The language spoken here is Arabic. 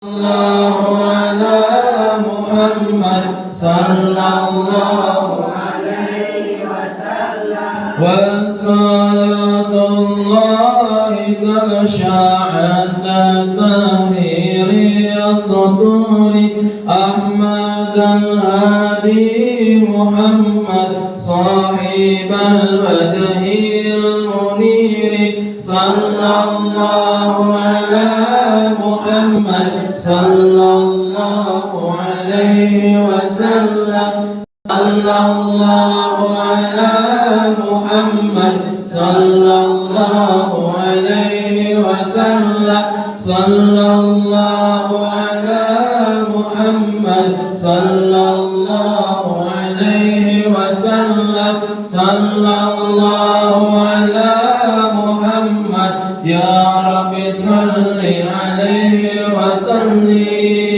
الله على محمد صلى الله عليه وسلم وصلاة الله تغشى عند تطهير الصدور أحمد الهادي محمد صاحب الوجه المنير صلى الله على محمد صلى الله عليه وسلم صلى الله على محمد صلى الله عليه وسلم صلى الله على محمد صلى الله عليه وسلم صلى الله على محمد يا رب صل عليه وسلم.